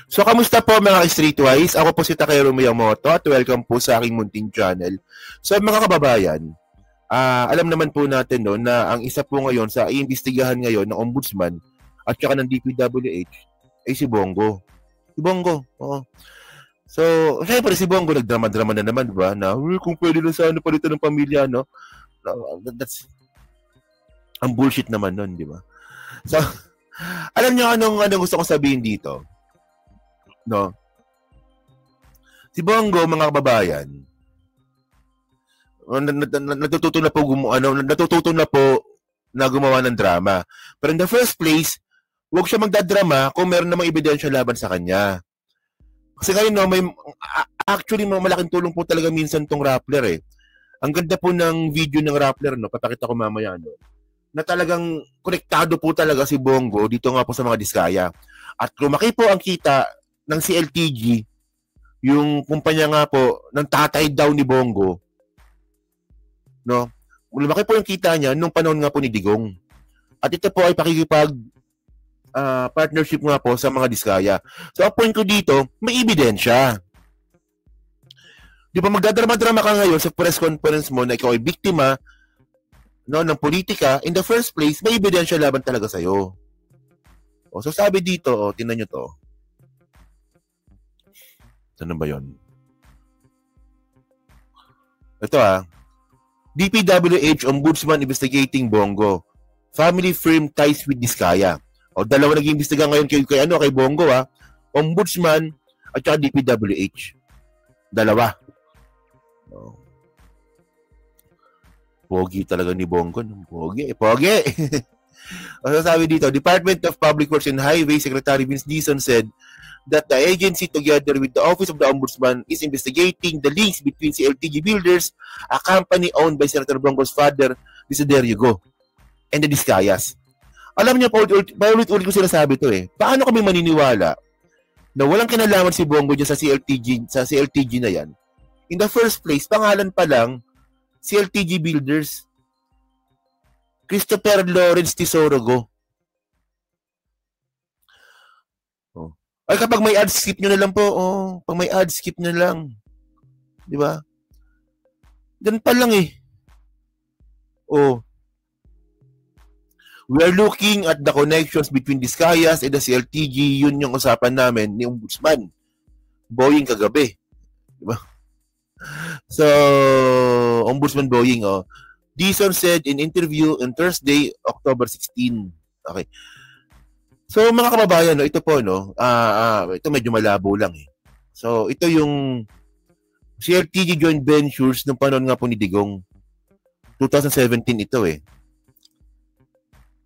So, kamusta po mga Streetwise? Ako po si Takero Miyamoto at welcome po sa aking munting channel. So, mga kababayan, alam naman po natin no, na ang isa po ngayon sa iimbestigahan ngayon ng Ombudsman at saka ng DPWH ay si Bongo. Si Bongo, oo. So, syempre si Bongo nagdrama-drama na naman, diba? Na, kung pwede na sana palitan ng pamilya, no? That's ang bullshit naman nun, di ba? So, alam niyo anong gusto kong sabihin dito? No? Si Bongo, mga kababayan, natututo na po na gumawa ng drama. Pero in the first place, huwag siya magdadrama kung meron namang ebidensya laban sa kanya. Kasi ngayon, no, actually, malaking tulong po talaga minsan tong Rappler eh. Ang ganda po ng video ng Rappler, no, papakita ko mamaya, no, na talagang konektado po talaga si Bongo dito nga po sa mga diskaya. At lumaki po ang kita ng CLTG, yung kumpanya nga po ng tatay daw ni Bongo, no? Lumaki po yung kita niya nung panahon nga po ni Digong. At ito po ay pakikipag partnership nga po sa mga diskaya. So, ang point ko dito, may ebidensya. Di ba magdadrama-drama ka ngayon sa press conference mo na ikaw ay biktima, no, ng politika, in the first place, may ebidensya laban talaga sa'yo. O, so sabi dito, tingnan nyo to. Ano ba yun? Ito DPWH Ombudsman investigating Bongo. Family firm ties with Diskaya. O, dalawa nag-iimbestiga ngayon kay Bongo, Ombudsman at saka DPWH. Dalawa. O. Pogi talaga ni Bongo. Pogi. Ano sabi dito? Department of Public Works and Highway Secretary Vince Dizon said that the agency together with the Office of the Ombudsman is investigating the links between CLTG Builders, a company owned by Senator Bongo's father, Desiderio Go, and the Diskayas. Alam niyo, paulit-ulit ko sinasabi to eh. Paano kami maniniwala na walang kinalaman si Bongo dyan sa CLTG na yan? In the first place, pangalan pa lang, CLTG Builders. Christopher Lawrence Tesoro Go. Oh. Ay, kapag may ad, skip nyo na lang po. Pag may ad, skip na lang. Di ba? Ganun pa lang eh. We are looking at the connections between Diskayas and the CLTG. Yun yung usapan namin ni Ombudsman. Boying kagabi. Diba? So, Ombudsman Boying, Dizon said in interview on Thursday, October 16. Okay. So, mga kababayan, ito po, ito medyo malabo lang eh. So, ito yung CLTG joint ventures ng panahon nga po ni Digong. 2017 ito eh.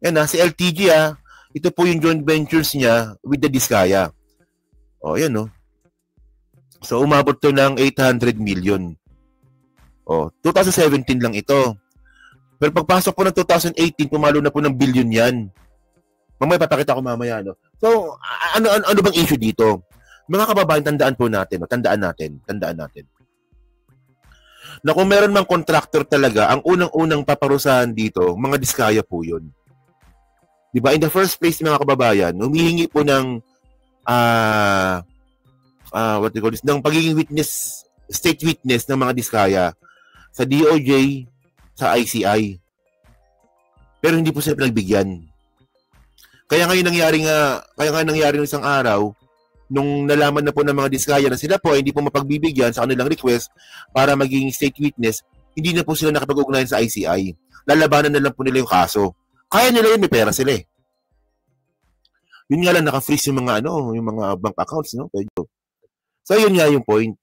Yan si LTG ito po yung joint ventures niya with the Diskaya. Yan So, umabot to ng 800 million. 2017 lang ito. Pero pagpasok po ng 2018, pumalo na po ng billion yan. Mamaya papakita ko mamaya, So, ano bang issue dito? Mga kababayan, tandaan po natin, tandaan natin. Na kung meron mang contractor talaga, ang unang-unang paparusahan dito, mga Diskaya po yun. Diba? In the first place, mga kababayan, humihingi po ng ng pagiging witness, state witness ng mga Diskaya sa DOJ, sa ICI. Pero hindi po sila pinagbigyan. Kaya nga nangyari ng isang araw, nung nalaman na po ng mga Diskaya na sila po hindi po mapagbibigyan sa kanilang request para maging state witness, hindi na po sila nakapag-ugnayan sa ICI. Lalabanan na lang po nila yung kaso. Kaya nila yun, may pera sila eh. Yun nga lang, naka-freeze yung mga bank accounts, So, yun nga yung point.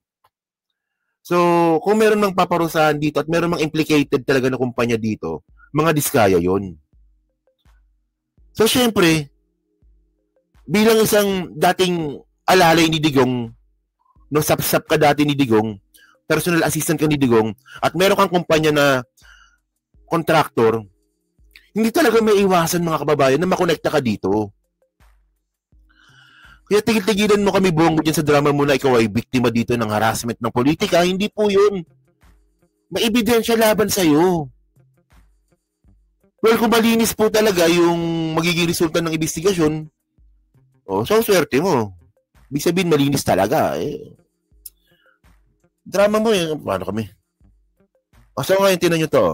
So, kung meron mang paparusahan dito at meron mang implicated talaga na kumpanya dito, mga Diskaya yun. So, syempre, bilang isang dating alalay ni Digong, sapsap ka dati ni Digong, personal assistant ka ni Digong, at meron kang kumpanya na contractor, hindi talaga may iwasan mga kababayan na makonekta ka dito. Kaya tigil-tigilan mo kami, Bongo, dyan sa drama mo na ikaw ay biktima dito ng harassment ng politika. Hindi po yun. May ebidensya laban sa'yo. Well, kung malinis po talaga yung magiging resulta ng investigasyon, so swerte mo. Ibig sabihin, malinis talaga. Drama mo paano kami? So ngayon, tinan nyo to.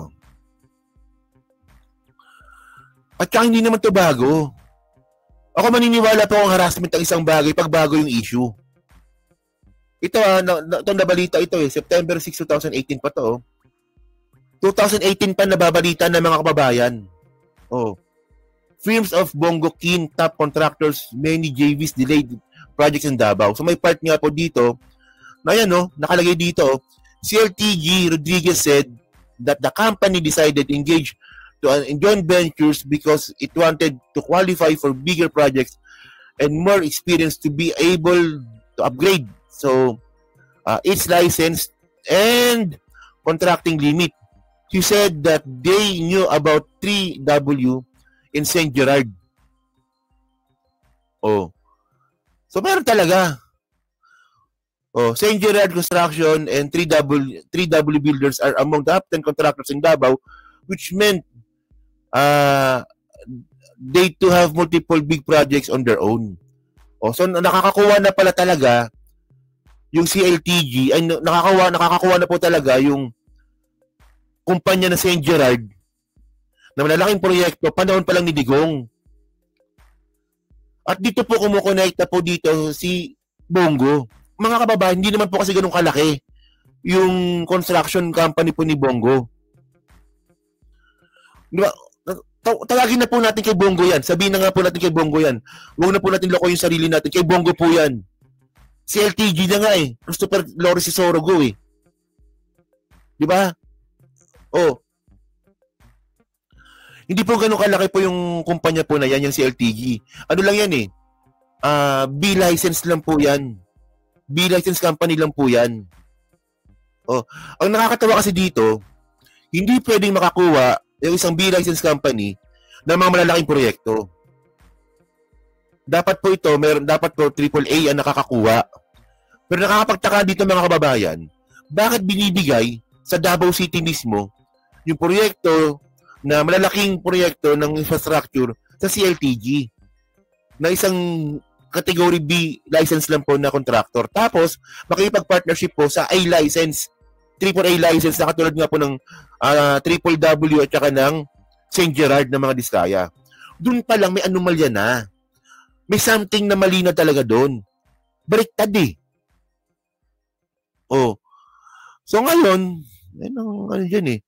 At saka hindi naman to bago. Ako maniniwala po ang harassment ng isang bagay pag bago yung issue. Ito itong nabalita ito September 6, 2018 pa to. 2018 pa nababalita ng mga kababayan. Firms of Bongo Kin, top contractors, many JVs delayed projects in Davao. So may part nga po dito, na nakalagay dito, CLTG Rodriguez said that the company decided to engage in joint ventures because it wanted to qualify for bigger projects and more experience to be able to upgrade. So, its license and contracting limit. She said that they knew about 3W in St. Gerard. So, meron talaga. St. Gerard Construction and 3W Builders are among the top 10 contractors in Davao, which meant they to have multiple big projects on their own. So nakakakuha na pala talaga yung CLTG, ay nakakakuha na po talaga yung kumpanya na St. Gerard na malalaking proyekto panahon pa lang ni Digong. At dito po kumukonekta po dito si Bongo. Mga kababayan, hindi naman po kasi ganun kalaki yung construction company po ni Bongo. Diba? Tawagin na po natin kay Bongo yan. Sabihin na nga po natin kay Bongo yan. Huwag na po natin loko yung sarili natin. Kay Bongo po yan. Si LTG na nga Christopher Loris Sorogo Diba? Hindi po ganun kalaki po yung kumpanya po na yan, yung si LTG. Ano lang yan B-license lang po yan. B-license company lang po yan. Ang nakakatawa kasi dito, hindi pwedeng makakuha yung isang B-license company ng mga malalaking proyekto. Dapat po dapat po AAA ang nakakakuha. Pero nakakapagtaka dito mga kababayan, bakit binibigay sa Davao City mismo yung proyekto na malalaking proyekto ng infrastructure sa CLTG na isang category B license lang po na contractor. Tapos, makipag-partnership po sa A license, AAA license na katulad nga po ng Triple W at saka ng St. Gerard na mga diskaya. Doon pa lang may anomalya na. May something na mali na talaga doon. Baliktad So ngayon, ano dyan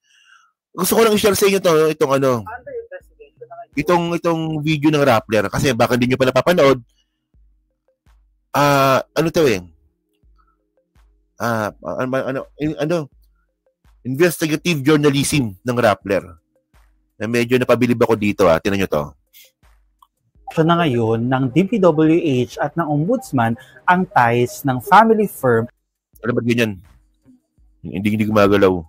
gusto ko lang i-share sa inyo itong video ng Rappler kasi baka hindi nyo pa napapanood. Investigative journalism ng Rappler. Na medyo napabilib ako dito Tingnan nyo to. Na ngayon ng DPWH at ng Ombudsman ang ties ng family firm. Ano ba ganyan? Hindi gumagalaw.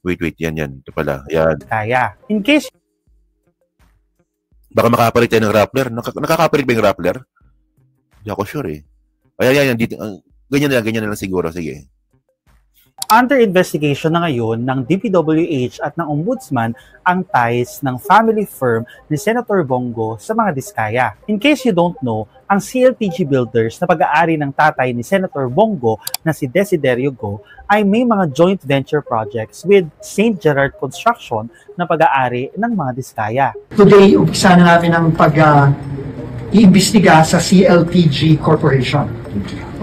Wait, yan. Ito pala. Yan. Kaya, in case baka makapalit tayo ng Rappler. Nakakapalit ba yung Rappler? Hindi ako sure Ayan. Dito, ganyan na lang siguro. Sige. Under investigation na ngayon ng DPWH at ng Ombudsman ang ties ng family firm ni Senator Bongo sa mga diskaya. In case you don't know, ang CLTG Builders na pag-aari ng tatay ni Senator Bongo na si Desiderio Go ay may mga joint venture projects with St. Gerard Construction na pag-aari ng mga diskaya. Today, umpisa na natin ang pag-iimbestiga sa CLTG Corporation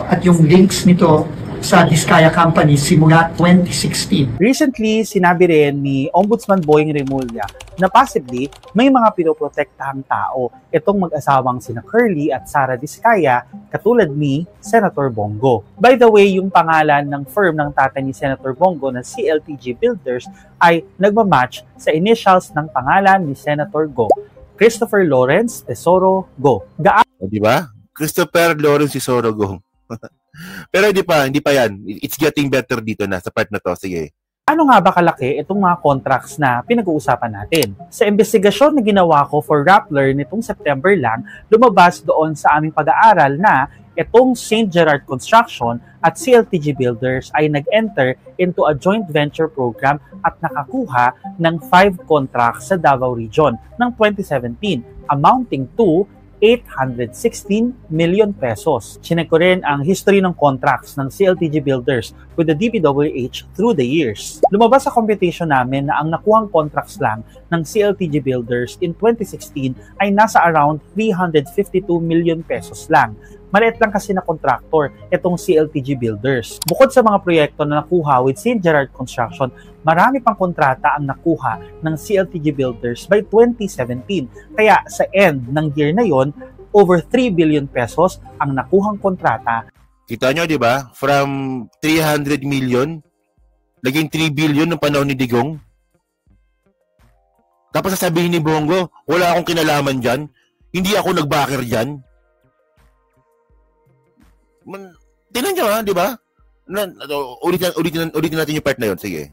at yung links nito sa Diskaya Company simula 2016. Recently, sinabi rin ni Ombudsman Boying Remulla na possibly may mga pinoprotektahang tao itong mag-asawang sina Curly at Sara Diskaya katulad ni Senator Bongo. By the way, yung pangalan ng firm ng tatay ni Senator Bongo na CLTG Builders ay nagmamatch sa initials ng pangalan ni Senator Go, Christopher Lawrence Tesoro Go. Di ba? Christopher Lawrence Tesoro Go. Pero hindi pa yan. It's getting better dito na sa part na to. Sige. Ano nga ba kalaki itong mga contracts na pinag-uusapan natin? Sa investigasyon na ginawa ko for Rappler nitong September lang, lumabas doon sa aming pag-aaral na itong St. Gerard Construction at CLTG Builders ay nag-enter into a joint venture program at nakakuha ng 5 contracts sa Davao Region ng 2017 amounting to 816 million pesos. Chinek ko rin ang history ng contracts ng CLTG Builders with the DPWH through the years. Lumabas sa computation namin na ang nakuhang contracts lang ng CLTG Builders in 2016 ay nasa around 352 million pesos lang. Maliit lang kasi na contractor itong CLTG Builders. Bukod sa mga proyekto na nakuha with St. Gerard Construction, marami pang kontrata ang nakuha ng CLTG Builders by 2017. Kaya sa end ng year na yon, over 3 billion pesos ang nakuhang kontrata. Kita nyo, di ba? From 300 million, naging 3 billion ng panahon ni Digong. Tapos sasabihin ni Bongo, wala akong kinalaman dyan. Hindi ako nag-backer dyan. Tingnan nyo ha, di ba? Ulitin natin yung part na yun. Sige.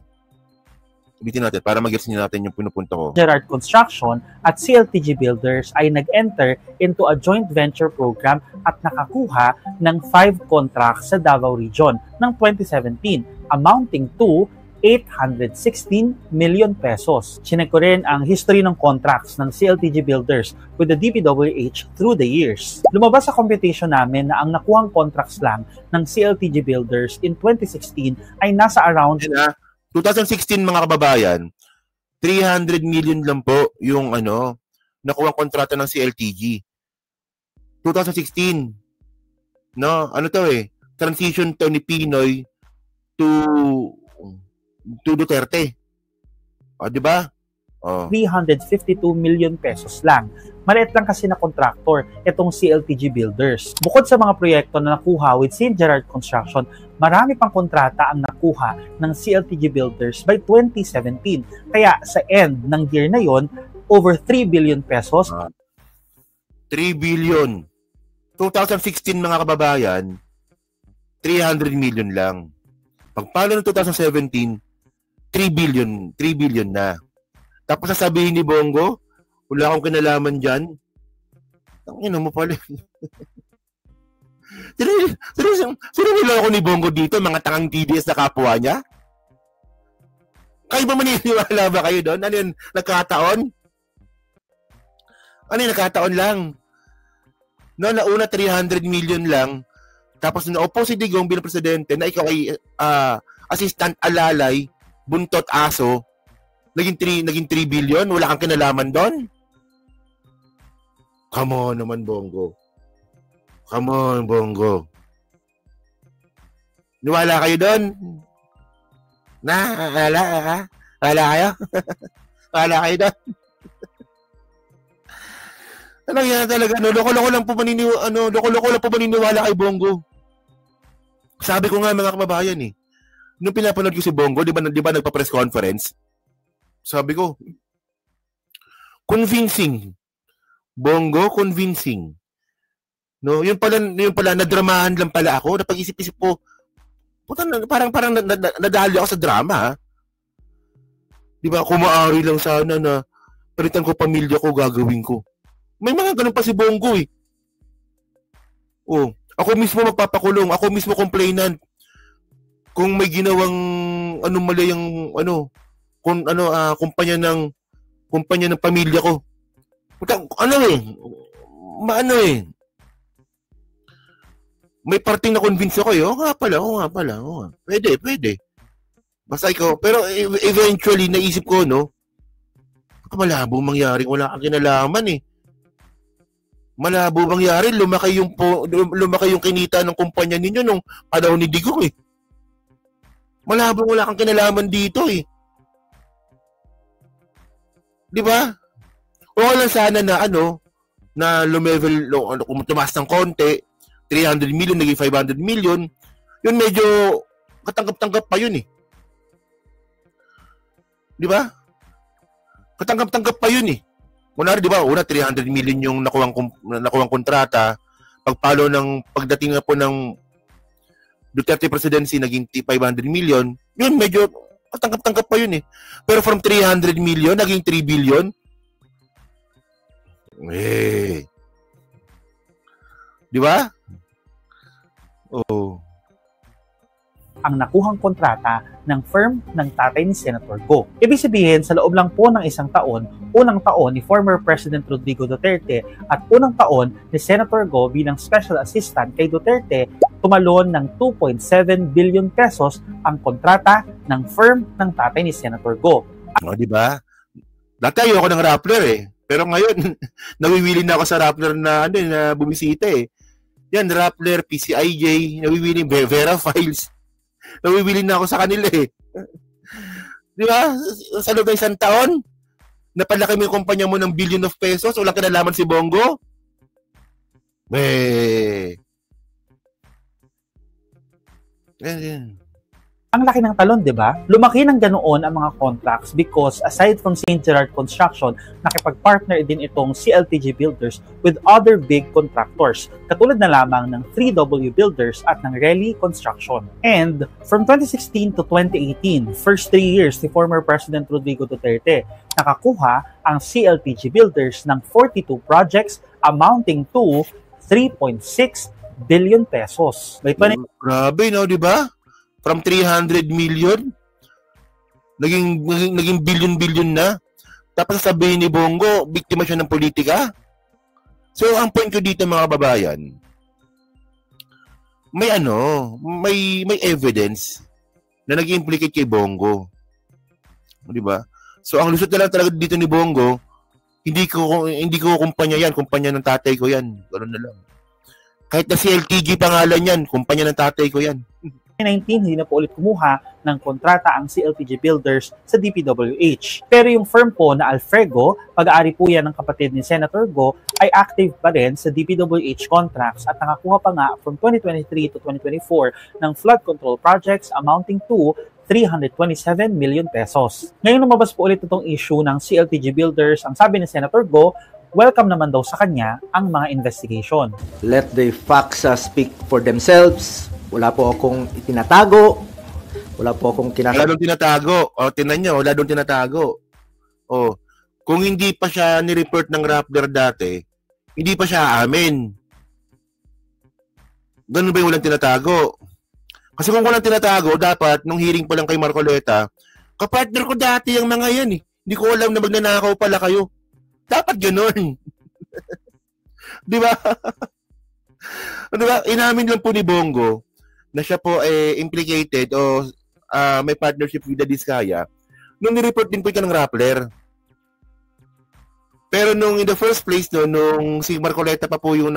Ulitin natin para mag-gets natin yung pinupunto ko. Gerard Construction at CLTG Builders ay nag-enter into a joint venture program at nakakuha ng 5 contracts sa Davao Region ng 2017 amounting to 816 million pesos. Chinek ko rin ang history ng contracts ng CLTG Builders with the DPWH through the years. Lumabas sa computation namin na ang nakuhang contracts lang ng CLTG Builders in 2016 ay nasa around 2016 mga kababayan, 300 million lang po yung nakuhang kontrata ng CLTG. 2016. No, transition to ni Pinoy to Duterte. O, di ba? 352 million pesos lang. Maliit lang kasi na contractor itong CLTG Builders. Bukod sa mga proyekto na nakuha with St. Gerard Construction, marami pang kontrata ang nakuha ng CLTG Builders by 2017. Kaya sa end ng year na yon, over 3 billion pesos. 3 billion. 2016 mga kababayan, 300 million lang. Pagpalo ng 2017, 3 billion na. Tapos sasabihin ni Bongo, wala akong kinalaman dyan. Tangina mo pala. Sino niloko ni Bongo dito? Mga tangang TDS na kapwa niya? Kayo ba maniniwala ba kayo doon? Ano yun? Nagkataon? Ano yun? Nagkataon lang. No, nauna 300 million lang. Tapos naupo si Digong bilang presidente na ikaw ay assistant alalay, buntot aso, naging 3 billion, wala kang kinalaman doon? Come on naman, Bongo. Come on, Bongo. Niwala kayo doon? Wala kayo? Wala kayo doon? Ano yan talaga, loko-loko lang po maniniwala kay Bongo. Sabi ko nga mga kababayan nung pinapanood ko si Bongo, di ba nagpa-press conference? Sabi ko, convincing. Bongo, convincing. No, yun pala nadramahan lang pala ako. Napag-isip-isip ko, parang nadali ako sa drama. Di ba, kung maaari lang sana na palitan ko pamilya ko, gagawin ko. May mga ganun pa si Bongo Oh, ako mismo magpapakulong, ako mismo complainant. Kung may ginawang mali yung kumpanya ng pamilya ko. May parting na convince ako Oo nga pala. Pwede. Basta ikaw, pero eventually naisip ko malabo mangyari, wala kang kinalaman Malabo mangyari, lumaki yung kinita ng kumpanya ninyo nung panahon ni Digong Malabo, wala kang kinalaman dito Di ba? O lang sana na na lumevel, kung tumaas ng konti, 300 million, naging 500 million, yun medyo katanggap-tanggap pa yun Di ba? Katanggap-tanggap pa yun Kunwari, di ba, una 300 million yung nakuwang kontrata, pagdating na po ng Duterte presidency, naging 500 million, yun medyo katanggap-tanggap pa yun Pero from 300 million, naging 3 billion, di ba? Oh. ang nakuhang kontrata ng firm ng tatay ni Senator Go. Ibig sabihin, sa loob lang po ng isang taon, unang taon ni former President Rodrigo Duterte at unang taon ni Senator Go bilang special assistant kay Duterte, tumalon ng 2.7 billion pesos ang kontrata ng firm ng tatay ni Senator Go. O, di ba? Dati ayoko ng Rappler eh. Pero ngayon, nawiwili na ako sa Rappler na, na bumisita eh. Yan, Rappler, PCIJ, nawiwili, Vera Files. Nawiwili na ako sa kanila eh. Di ba? Sa loob ng isang taon, napalaki mo yung kumpanya mo ng billion of pesos, wala kinalaman si Bongo. Ang laki ng talon, di ba? Lumaki ng ganoon ang mga contracts because aside from St. Gerard Construction, nakipag-partner din itong CLTG Builders with other big contractors, katulad na lamang ng 3W Builders at ng Relly Construction. And from 2016 to 2018, first 3 years ni former President Rodrigo Duterte, nakakuha ang CLTG Builders ng 42 projects amounting to 3.6 billion pesos. By Grabe, no, di ba? From 300 million, naging billion-billion na. Tapos sabihin ni Bongo, biktima siya ng politika. So, ang point ko dito mga babayan, may evidence na nag-implicate kay Bongo. Di ba? So, ang lusot na lang talaga dito ni Bongo, hindi ko kumpanya yan, kumpanya ng tatay ko yan. Ganoon na lang. Kahit na si LTG pangalan yan, kumpanya ng tatay ko yan. 2019, hindi na po ulit kumuha ng kontrata ang CLTG Builders sa DPWH. Pero yung firm po na Alfrego, pag-aari po yan ng kapatid ni Senator Go, ay active pa rin sa DPWH contracts at nakakuha pa nga from 2023 to 2024 ng flood control projects amounting to 327 million pesos. Ngayon lumabas po ulit itong issue ng CLTG Builders. Ang sabi ni Senator Go, welcome naman daw sa kanya ang mga investigation. Let the facts speak for themselves. Wala po akong itinatago. Wala po akong Wala doon tinatago. O, tinan nyo, wala doon tinatago. O, kung hindi pa siya ni-report ng Rappler dati, hindi pa siya aamin. Ganun ba yung walang tinatago? Kasi kung walang tinatago, dapat, nung hearing pa lang kay Marcoleta, kapartner ko dati yung mga yan eh. Hindi ko alam na magnanakaw pala kayo. Dapat ganun. Di ba? Di ba? Inamin lang po ni Bongo na siya po implicated o may partnership with the Diskaya nung ni-report din po ito ng Rappler. Pero nung in the first place, nung si Marcoleta pa po yung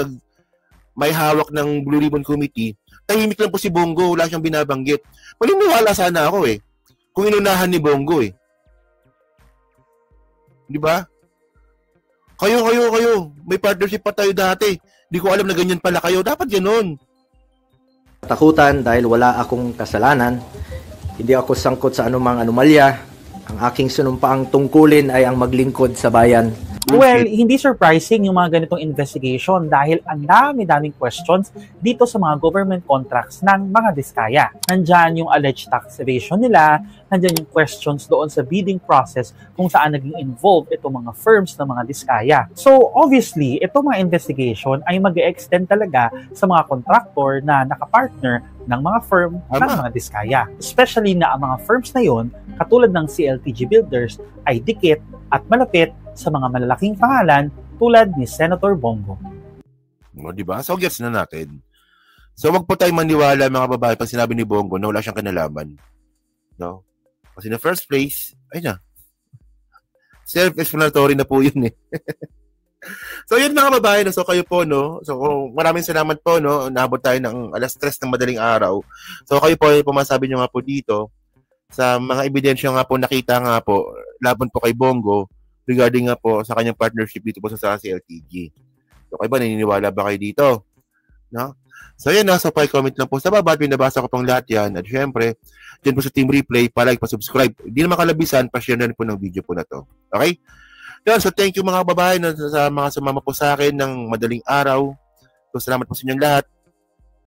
may hawak ng Blue Ribbon Committee, tahimik lang po si Bongo, wala siyang binabanggit. Maliniwala sana ako kung inunahan ni Bongo Di ba? Kayo, may partnership pa tayo dati. Di ko alam na ganyan pala kayo. Dapat ganun. Takutan dahil wala akong kasalanan. Hindi ako sangkot sa anumang anomalya. Ang aking sinumpaang tungkulin ay ang maglingkod sa bayan. Well, hindi surprising yung mga ganitong investigation dahil ang dami-daming questions dito sa mga government contracts ng mga Diskaya. Nandyan yung alleged tax evasion nila, nandyan yung questions doon sa bidding process kung saan naging involved itong mga firms ng mga Diskaya. So, obviously, itong mga investigation ay mag-extend talaga sa mga contractor na nakapartner ng mga firm ng mga Diskaya. Especially na ang mga firms na yon, katulad ng CLTG Builders, ay dikit at malapit sa mga malalaking pangalan tulad ni Senator Bongo. O, diba? So, gets na natin. So, wag po tayo maniwala mga babae pag sinabi ni Bongo na wala siyang kinalaman. No? Kasi in the first place, ay na. Self-explanatory na po yun So, yun mga babae. So, kayo po, no? So, maraming salamat po, no? Naabot tayo ng 3:00 ng madaling araw. So, kayo po, pumasabi nyo nga po dito sa mga ebidensya nga po, nakita nga po, laban po kay Bongo, regarding nga po sa kanyang partnership dito po sa CLTG. So, kayo ba, naniniwala ba kayo dito? No? So, yan na. So, pa-comment lang po sa baba at binabasa ko pong lahat yan. At syempre, dyan po sa Team Replay, pa-like, pa-subscribe. Hindi na makalabisan, pa-share na rin po ng video po na to. Okay? Yan. So, thank you mga babae sa mga sumama po sa akin ng madaling araw. So, salamat po sa inyong lahat.